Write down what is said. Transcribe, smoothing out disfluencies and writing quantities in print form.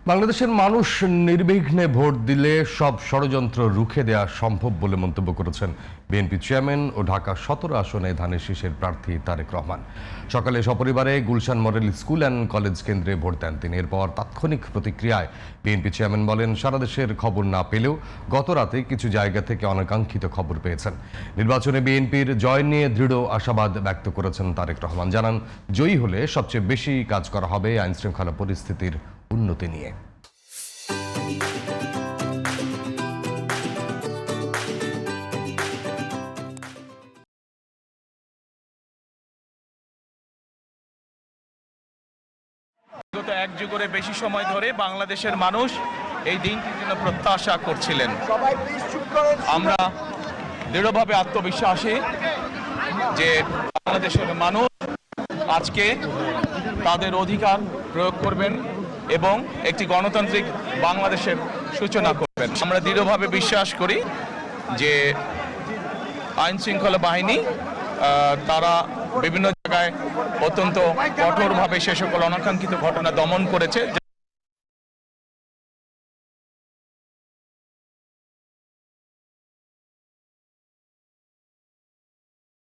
বাংলাদেশের মানুষ নির্বিঘ্নে ভোট দিলে সব ষড়যন্ত্র রুখে দেওয়া সম্ভব বলে মন্তব্য করেছেন বিএনপি চেয়ারম্যান ও ঢাকা ১৭ আসনে ধানের শীষের প্রার্থী তারেক রহমান। সকালে সপরিবারে Gulshan model school and college কেন্দ্রে ভোট দেন তিনি। এরপর তাৎক্ষণিক প্রতিক্রিয়ায় বিএনপি চেয়ারম্যান বলেন, সারা দেশের খবর না পেলেও গত রাতে কিছু জায়গা থেকে অনাকাঙ্ক্ষিত খবর পেয়েছেন। নির্বাচনে বিএনপির জয় নিয়ে দৃঢ় আশাবাদ ব্যক্ত করেছেন তারেক রহমান। জানান, জয়ী হলে সবচেয়ে বেশি কাজ করা হবে আইনশৃঙ্খলা পরিস্থিতির উন্নতি নিয়ে। গত এক যুগের বেশি সময় ধরে বাংলাদেশের মানুষ এই দিনটির জন্য প্রত্যাশা করছিলেন। আমরা দৃঢ়ভাবে আত্মবিশ্বাসী যে বাংলাদেশের মানুষ আজকে তাদের অধিকার প্রয়োগ করবেন এবং একটি গণতান্ত্রিক বাংলাদেশের সূচনা করবেন। আমরা দৃঢ়ভাবে বিশ্বাস করি যে আইন শৃঙ্খলা বাহিনী তারা বিভিন্ন জায়গায় অত্যন্ত কঠোরভাবে সে সকল অনাকাঙ্ক্ষিত ঘটনা দমন করেছে।